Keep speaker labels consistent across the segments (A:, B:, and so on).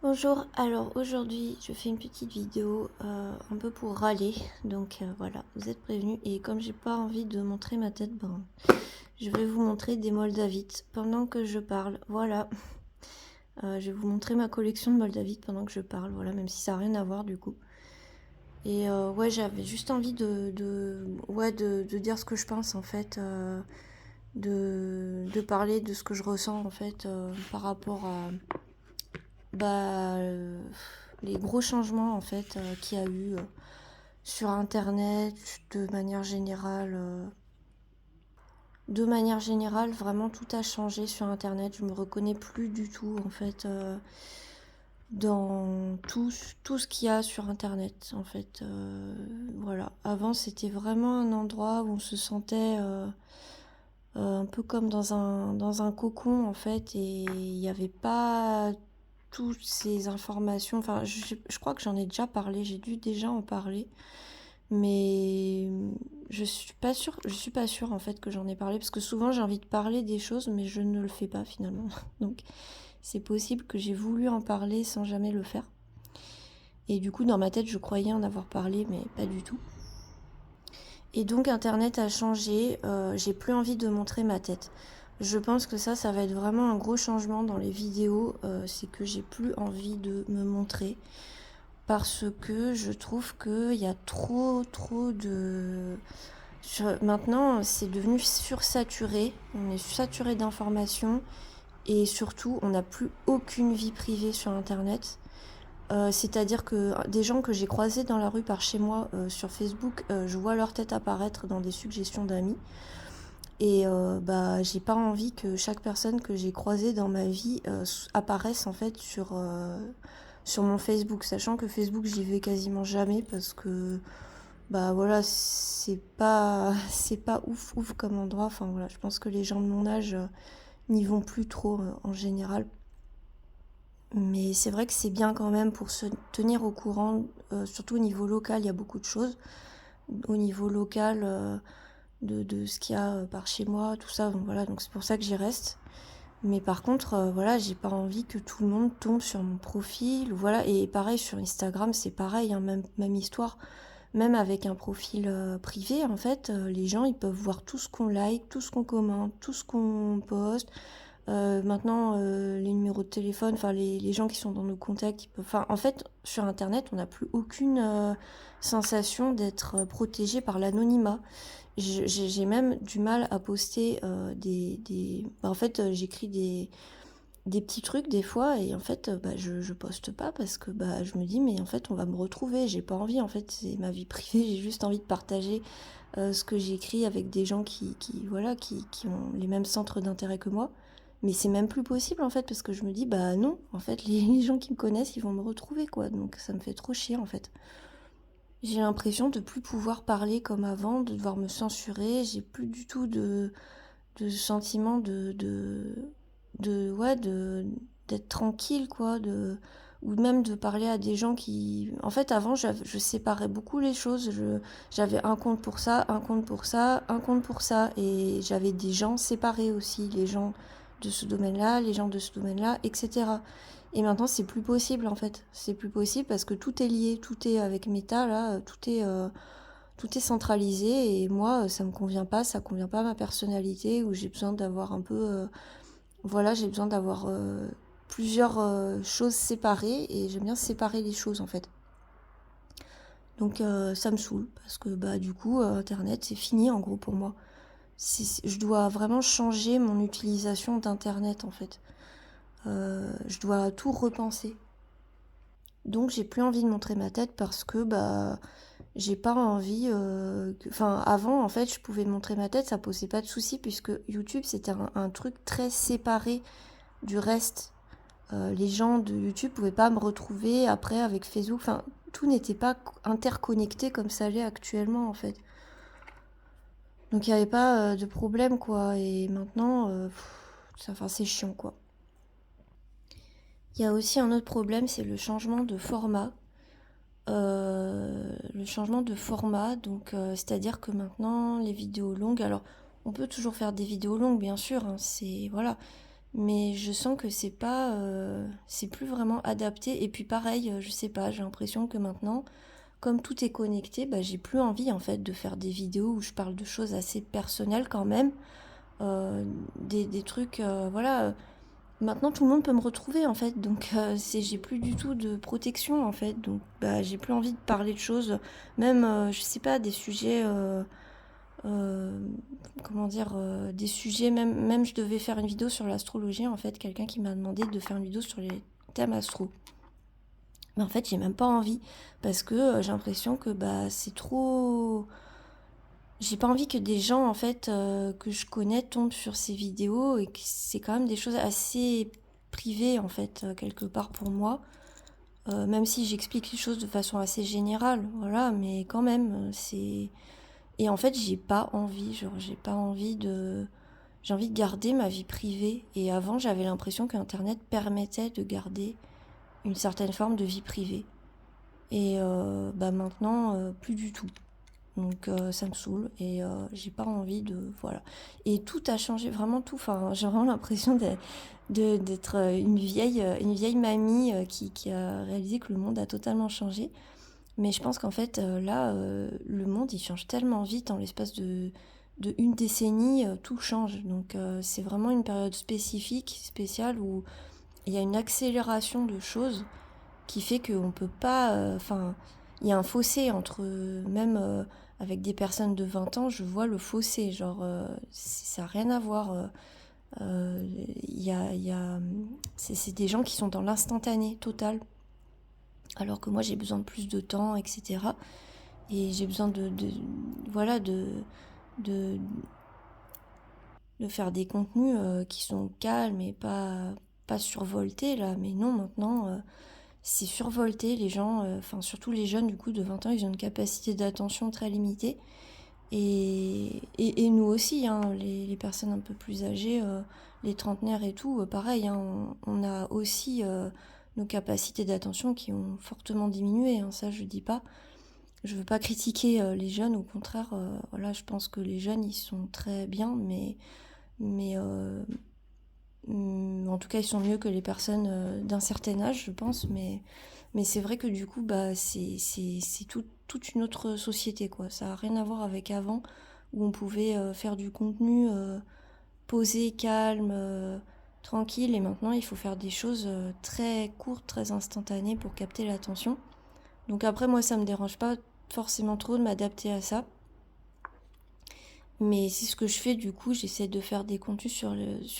A: Bonjour, alors aujourd'hui je fais une petite vidéo un peu pour râler, donc voilà, vous êtes prévenus. Et comme j'ai pas envie de montrer ma tête, je vais vous montrer des moldavites pendant que je parle, voilà. Je vais vous montrer ma collection de moldavites pendant que je parle, voilà, même si ça n'a rien à voir du coup. Et ouais, j'avais juste envie de dire ce que je pense en fait, de parler de ce que je ressens en fait par rapport à bah, les gros changements en fait qu'il y a eu sur internet de manière générale. De manière générale, vraiment tout a changé sur internet. Je me reconnais plus du tout en fait dans tout ce qu'il y a sur internet en fait. Voilà. Avant c'était vraiment un endroit où on se sentait un peu comme dans un cocon en fait, et il n'y avait pas toutes ces informations. Enfin, je crois que j'en ai déjà parlé, j'ai dû déjà en parler, mais je suis pas sûre en fait que j'en ai parlé, parce que souvent j'ai envie de parler des choses, mais je ne le fais pas finalement. Donc c'est possible que j'ai voulu en parler sans jamais le faire. Et du coup, dans ma tête, je croyais en avoir parlé, mais pas du tout. Et donc internet a changé, j'ai plus envie de montrer ma tête. Je pense que ça va être vraiment un gros changement dans les vidéos, c'est que j'ai plus envie de me montrer, parce que je trouve qu'il y a trop de... Maintenant c'est devenu sursaturé, on est saturé d'informations, et surtout on n'a plus aucune vie privée sur internet. C'est-à-dire que des gens que j'ai croisés dans la rue par chez moi sur Facebook, je vois leur tête apparaître dans des suggestions d'amis. Et j'ai pas envie que chaque personne que j'ai croisée dans ma vie apparaisse en fait sur mon Facebook. Sachant que Facebook, j'y vais quasiment jamais parce que bah voilà, c'est pas ouf comme endroit. Enfin voilà, je pense que les gens de mon âge n'y vont plus trop en général. Mais c'est vrai que c'est bien quand même pour se tenir au courant, surtout au niveau local, il y a beaucoup de choses. Au niveau local, de ce qu'il y a par chez moi, tout ça, donc voilà, donc c'est pour ça que j'y reste. Mais par contre, voilà, j'ai pas envie que tout le monde tombe sur mon profil, voilà. Et pareil sur Instagram, c'est pareil, hein, même histoire. Même avec un profil privé, en fait, les gens, ils peuvent voir tout ce qu'on like, tout ce qu'on commente, tout ce qu'on poste. Maintenant, les numéros de téléphone, enfin les gens qui sont dans nos contacts, ils peuvent... Enfin, en fait, sur Internet, on n'a plus aucune sensation d'être protégé par l'anonymat. J'ai même du mal à poster en fait, j'écris des petits trucs des fois, et en fait, je poste pas parce que je me dis, mais en fait, on va me retrouver. J'ai pas envie, en fait, c'est ma vie privée. J'ai juste envie de partager ce que j'écris avec des gens voilà, qui ont les mêmes centres d'intérêt que moi. Mais c'est même plus possible en fait, parce que je me dis bah non, en fait les gens qui me connaissent ils vont me retrouver quoi, donc ça me fait trop chier en fait. J'ai l'impression de plus pouvoir parler comme avant, de devoir me censurer, j'ai plus du tout de sentiment ouais, d'être tranquille quoi, ou même de parler à des gens qui... En fait avant je séparais beaucoup les choses, j'avais un compte pour ça, un compte pour ça, un compte pour ça, et j'avais des gens séparés aussi, les gens de ce domaine-là, les gens de ce domaine-là, etc. Et maintenant c'est plus possible en fait, c'est plus possible parce que tout est lié, tout est avec Meta là, tout est centralisé, et moi ça me convient pas, ça convient pas à ma personnalité, où j'ai besoin d'avoir un peu voilà, j'ai besoin d'avoir plusieurs choses séparées, et j'aime bien séparer les choses en fait. Donc ça me saoule parce que du coup internet c'est fini en gros pour moi. Je dois vraiment changer mon utilisation d'internet en fait. Je dois tout repenser. Donc j'ai plus envie de montrer ma tête parce que j'ai pas envie enfin avant en fait je pouvais montrer ma tête, ça posait pas de soucis, puisque YouTube c'était un truc très séparé du reste. Les gens de YouTube pouvaient pas me retrouver après avec Facebook, enfin tout n'était pas interconnecté comme ça l'est actuellement en fait. Donc il n'y avait pas de problème quoi, et maintenant enfin c'est chiant quoi. Il y a aussi un autre problème, c'est le changement de format. Donc c'est-à-dire que maintenant les vidéos longues, alors on peut toujours faire des vidéos longues bien sûr, hein, c'est voilà, mais je sens que c'est plus vraiment adapté. Et puis pareil, je sais pas, j'ai l'impression que maintenant, comme tout est connecté, bah, j'ai plus envie en fait de faire des vidéos où je parle de choses assez personnelles quand même. Des trucs, voilà. Maintenant tout le monde peut me retrouver en fait, donc j'ai plus du tout de protection en fait, donc bah, j'ai plus envie de parler de choses, même, je sais pas, des sujets, comment dire, des sujets, même je devais faire une vidéo sur l'astrologie en fait, quelqu'un qui m'a demandé de faire une vidéo sur les thèmes astro. Mais en fait, j'ai même pas envie parce que j'ai l'impression que bah c'est trop. J'ai pas envie que des gens en fait que je connais tombent sur ces vidéos et que c'est quand même des choses assez privées en fait quelque part pour moi. Même si j'explique les choses de façon assez générale, voilà, mais quand même c'est. Et en fait, j'ai pas envie, genre j'ai pas envie de. J'ai envie de garder ma vie privée. Et avant, j'avais l'impression qu'Internet permettait de garder une certaine forme de vie privée. Et bah maintenant, plus du tout. Donc ça me saoule et j'ai pas envie de... Voilà. Et tout a changé, vraiment tout. Enfin, j'ai vraiment l'impression d'être une vieille mamie qui a réalisé que le monde a totalement changé. Mais je pense qu'en fait, là, le monde, il change tellement vite en l'espace de une décennie, tout change. Donc c'est vraiment une période spécifique, spéciale, où il y a une accélération de choses qui fait qu'on peut pas. Enfin, il y a un fossé entre. Même avec des personnes de 20 ans, je vois le fossé. Genre, ça n'a rien à voir. Il y a, c'est des gens qui sont dans l'instantané total. Alors que moi, j'ai besoin de plus de temps, etc. Et j'ai besoin voilà, de, de faire des contenus qui sont calmes et pas survoltés, là. Mais non, maintenant. C'est survolté, les gens, enfin surtout les jeunes du coup de 20 ans, ils ont une capacité d'attention très limitée. Et nous aussi, hein, les personnes un peu plus âgées, les trentenaires et tout, pareil, hein, on a aussi nos capacités d'attention qui ont fortement diminué, hein, ça je dis pas. Je veux pas critiquer les jeunes, au contraire, voilà, je pense que les jeunes ils sont très bien, mais en tout cas, ils sont mieux que les personnes d'un certain âge, je pense. Mais c'est vrai que du coup, bah, c'est toute une autre société, quoi. Ça n'a rien à voir avec avant, où on pouvait faire du contenu posé, calme, tranquille. Et maintenant, il faut faire des choses très courtes, très instantanées pour capter l'attention. Donc après, moi, ça me dérange pas forcément trop de m'adapter à ça. Mais c'est ce que je fais, du coup, j'essaie de faire des contenus sur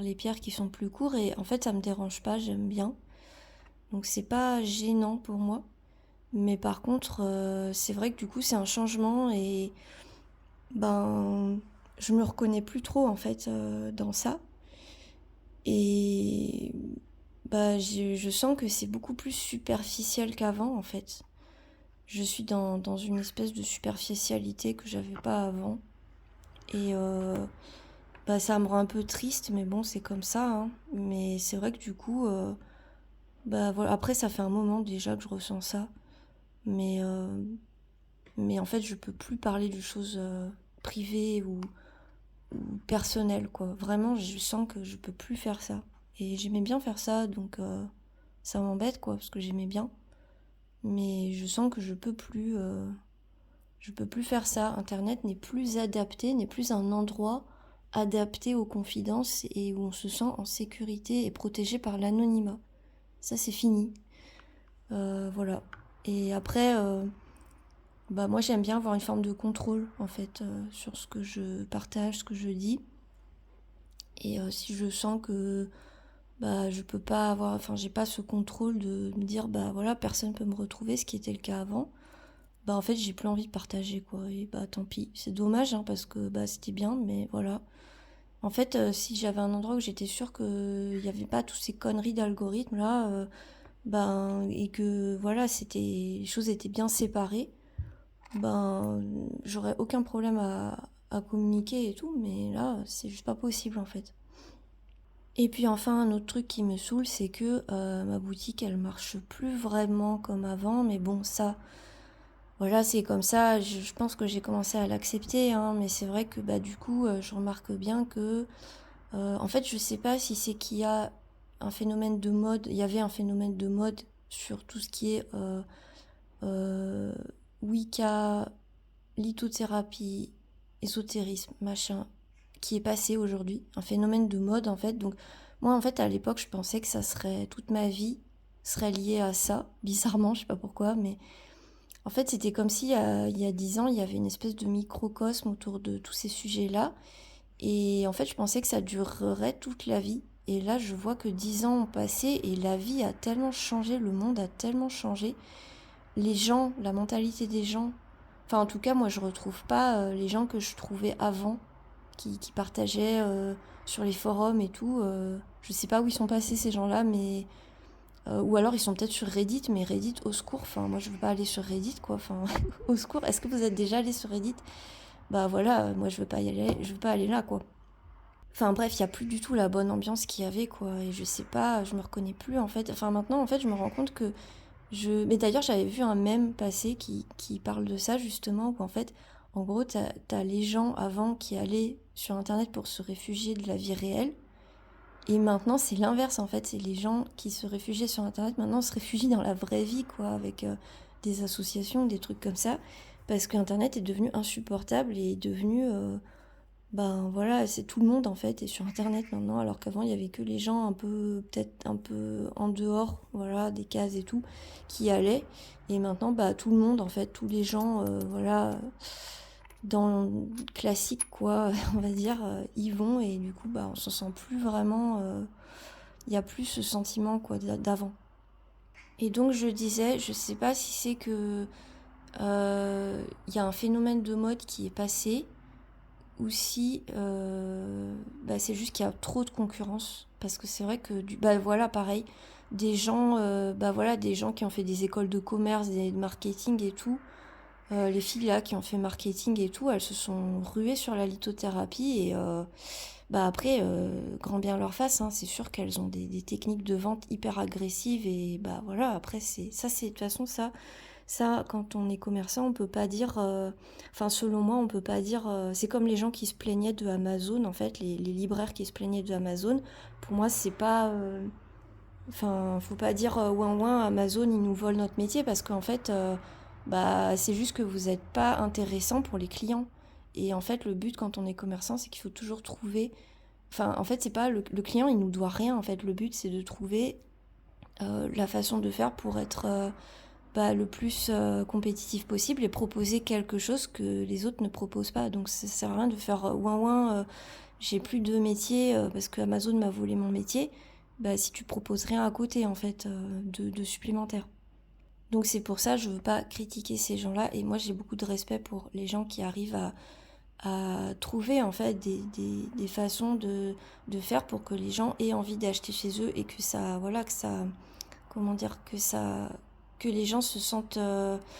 A: les pierres qui sont plus courts et en fait ça me dérange pas, j'aime bien. Donc c'est pas gênant pour moi. Mais par contre, c'est vrai que du coup c'est un changement et ben je me reconnais plus trop en fait dans ça. Et bah je sens que c'est beaucoup plus superficiel qu'avant en fait. Je suis dans une espèce de superficialité que j'avais pas avant. Et bah, ça me rend un peu triste, mais bon, c'est comme ça, hein. Mais c'est vrai que du coup, bah voilà. Après, ça fait un moment déjà que je ressens ça. Mais, euh, mais en fait, je peux plus parler de choses privées ou personnelles, quoi. Vraiment, je sens que je peux plus faire ça. Et j'aimais bien faire ça, donc ça m'embête, quoi, parce que j'aimais bien. Mais je sens que je peux plus faire ça. Internet n'est plus adapté, n'est plus un endroit adapté aux confidences et où on se sent en sécurité et protégé par l'anonymat. Ça, c'est fini. Voilà. Et après, bah moi, j'aime bien avoir une forme de contrôle, en fait, sur ce que je partage, ce que je dis. Et si je sens que bah je peux pas avoir, enfin j'ai pas ce contrôle de me dire bah voilà personne peut me retrouver, ce qui était le cas avant, bah en fait j'ai plus envie de partager quoi, et bah tant pis, c'est dommage hein, parce que bah c'était bien, mais voilà. En fait si j'avais un endroit où j'étais sûre qu'il n'y avait pas toutes ces conneries d'algorithmes là, ben et que voilà c'était, les choses étaient bien séparées, ben j'aurais aucun problème à communiquer et tout, mais là c'est juste pas possible en fait. Et puis enfin, un autre truc qui me saoule, c'est que ma boutique, elle marche plus vraiment comme avant. Mais bon, ça, voilà, c'est comme ça. Je pense que j'ai commencé à l'accepter, hein, mais c'est vrai que bah, du coup, je remarque bien que En fait, je sais pas si c'est qu'il y a un phénomène de mode, il y avait un phénomène de mode sur tout ce qui est euh, Wicca, lithothérapie, ésotérisme, machin, qui est passé aujourd'hui, un phénomène de mode en fait. Donc moi en fait à l'époque je pensais que ça serait toute ma vie serait liée à ça, bizarrement, je sais pas pourquoi, mais en fait c'était comme si il y a 10 ans il y avait une espèce de microcosme autour de tous ces sujets-là, et en fait je pensais que ça durerait toute la vie. Et là je vois que 10 ans ont passé et la vie a tellement changé, le monde a tellement changé, les gens, la mentalité des gens. Enfin, en tout cas, moi, je retrouve pas les gens que je trouvais avant, qui partageaient sur les forums et tout. Je sais pas où ils sont passés, ces gens-là, mais. Ou alors ils sont peut-être sur Reddit, mais Reddit, au secours. Enfin, moi, je veux pas aller sur Reddit, quoi. Enfin, au secours. Est-ce que vous êtes déjà allé sur Reddit? Bah voilà, moi, je veux pas y aller, je veux pas aller là, quoi. Enfin bref, il y a plus du tout la bonne ambiance qu'il y avait, quoi. Et je sais pas, je me reconnais plus, en fait. Enfin, maintenant, en fait, je me rends compte que mais d'ailleurs, j'avais vu un mème passer qui parle de ça, justement, où en fait, en gros, t'as les gens avant qui allaient sur Internet pour se réfugier de la vie réelle. Et maintenant, c'est l'inverse, en fait. C'est les gens qui se réfugiaient sur Internet, maintenant se réfugient dans la vraie vie, quoi, avec des associations, des trucs comme ça. Parce que Internet est devenu insupportable et est devenu ben voilà, c'est tout le monde en fait est sur internet maintenant, alors qu'avant il y avait que les gens un peu peut-être un peu en dehors, voilà, des cases et tout, qui allaient. Et maintenant bah tout le monde en fait, tous les gens voilà, dans le classique quoi, on va dire, y vont, et du coup bah on se sent plus vraiment, il y a plus ce sentiment quoi d'avant. Et donc je disais, je sais pas si c'est que il y a un phénomène de mode qui est passé, ou si bah, c'est juste qu'il y a trop de concurrence. Parce que c'est vrai que bah voilà, pareil, des gens bah voilà, des gens qui ont fait des écoles de commerce, de marketing et tout, les filles là qui ont fait marketing et tout, elles se sont ruées sur la lithothérapie. Et bah après, grand bien leur face, hein, c'est sûr qu'elles ont des techniques de vente hyper agressives. Et bah voilà, après c'est ça, c'est de toute façon ça, quand on est commerçant, on peut pas dire. Enfin, selon moi, on peut pas dire. C'est comme les gens qui se plaignaient de Amazon, en fait, les libraires qui se plaignaient de Amazon. Pour moi, c'est pas. Enfin, faut pas dire ouin ouin, Amazon, ils nous volent notre métier, parce qu'en fait, bah, c'est juste que vous n'êtes pas intéressant pour les clients. Et en fait, le but quand on est commerçant, c'est qu'il faut toujours trouver. Enfin, en fait, c'est pas le client, il nous doit rien. En fait, le but, c'est de trouver la façon de faire pour être bah, le plus compétitif possible et proposer quelque chose que les autres ne proposent pas. Donc ça sert à rien de faire ouin ouin, j'ai plus de métier parce que Amazon m'a volé mon métier. Bah, si tu proposes rien à côté en fait de supplémentaire. Donc c'est pour ça que je veux pas critiquer ces gens-là, et moi j'ai beaucoup de respect pour les gens qui arrivent à trouver en fait des façons de faire pour que les gens aient envie d'acheter chez eux, et que ça voilà, que ça, comment dire, que les gens se sentent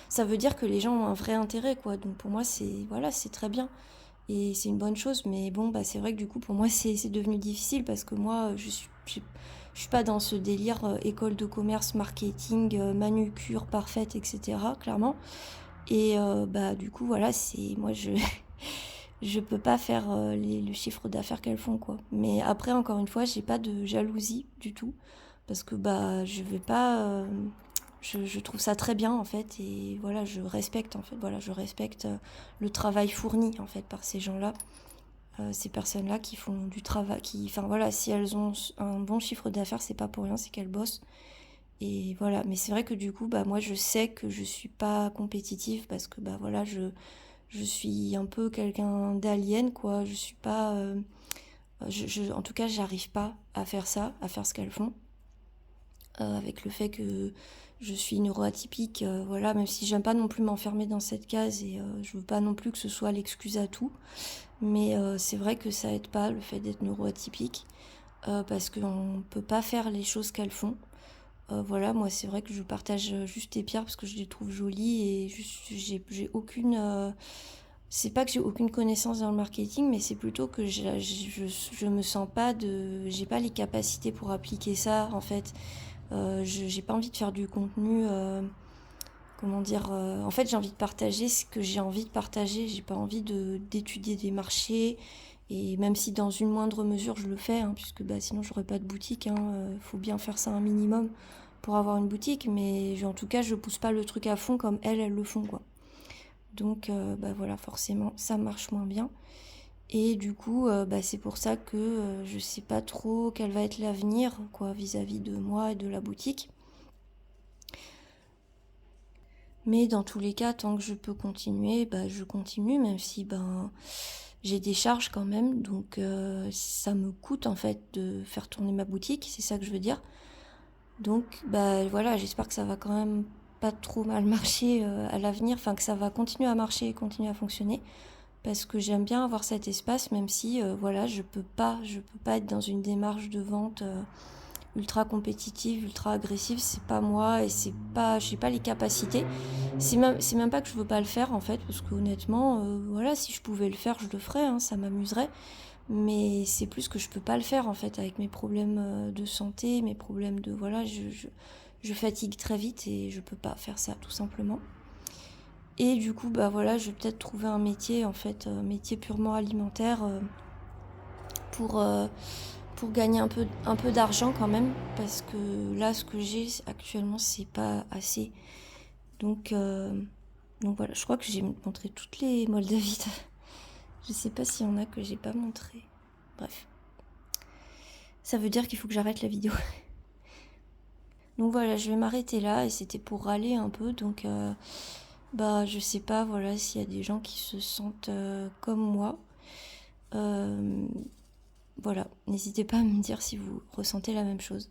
A: ça veut dire que les gens ont un vrai intérêt quoi. Donc pour moi c'est voilà, c'est très bien et c'est une bonne chose. Mais bon bah c'est vrai que du coup pour moi c'est devenu difficile, parce que moi je suis pas dans ce délire école de commerce, marketing, manucure parfaite, etc., clairement. Et bah du coup voilà, c'est moi je je peux pas faire le chiffre d'affaires qu'elles font quoi. Mais après encore une fois, j'ai pas de jalousie du tout, parce que bah je vais pas je trouve ça très bien en fait, et voilà, je respecte en fait, voilà, je respecte le travail fourni en fait par ces gens-là, ces personnes-là qui font du travail, qui, enfin voilà, si elles ont un bon chiffre d'affaires, c'est pas pour rien, c'est qu'elles bossent. Et voilà, mais c'est vrai que du coup, bah moi je sais que je suis pas compétitive, parce que bah voilà, je suis un peu quelqu'un d'alien quoi. Je suis pas, en tout cas, j'arrive pas à faire ça, à faire ce qu'elles font. Avec le fait que je suis neuroatypique, voilà, même si j'aime pas non plus m'enfermer dans cette case, et je veux pas non plus que ce soit l'excuse à tout. Mais c'est vrai que ça aide pas le fait d'être neuroatypique, parce qu'on peut pas faire les choses qu'elles font. Voilà, moi c'est vrai que je partage juste les pierres parce que je les trouve jolies, et juste j'ai aucune. C'est pas que j'ai aucune connaissance dans le marketing, mais c'est plutôt que je me sens pas de. J'ai pas les capacités pour appliquer ça en fait. J'ai pas envie de faire du contenu. Comment dire, en fait j'ai envie de partager ce que j'ai envie de partager. J'ai pas envie d'étudier des marchés Et même si dans une moindre mesure je le fais, hein, puisque bah, sinon j'aurais pas de boutique, hein, faut bien faire ça un minimum pour avoir une boutique, mais en tout cas je pousse pas le truc à fond comme elles le font, quoi. Donc bah voilà, forcément ça marche moins bien. Et du coup bah, c'est pour ça que je sais pas trop quel va être l'avenir, quoi, vis-à-vis de moi et de la boutique. Mais dans tous les cas, tant que je peux continuer, bah, je continue, même si ben, j'ai des charges quand même. Donc ça me coûte en fait de faire tourner ma boutique, c'est ça que je veux dire. Donc bah, voilà, j'espère que ça va quand même pas trop mal marcher à l'avenir, enfin que ça va continuer à marcher et continuer à fonctionner. Parce que j'aime bien avoir cet espace, même si voilà, je peux pas être dans une démarche de vente ultra compétitive, ultra agressive, c'est pas moi et c'est pas, j'ai pas les capacités. C'est même pas que je veux pas le faire en fait, parce qu'honnêtement, voilà, si je pouvais le faire, je le ferais, hein, ça m'amuserait. Mais c'est plus que je peux pas le faire en fait, avec mes problèmes de santé, mes problèmes de, voilà, je fatigue très vite et je peux pas faire ça tout simplement. Et du coup, bah voilà, je vais peut-être trouver un métier en fait, un métier purement alimentaire pour gagner un peu d'argent quand même, parce que là, ce que j'ai actuellement, c'est pas assez. Donc, voilà, je crois que j'ai montré toutes les Moldavides. Je sais pas s'il y en a que j'ai pas montré. Bref. Ça veut dire qu'il faut que j'arrête la vidéo. Donc voilà, je vais m'arrêter là, et c'était pour râler un peu, donc bah je sais pas, voilà, s'il y a des gens qui se sentent comme moi. Voilà, n'hésitez pas à me dire si vous ressentez la même chose.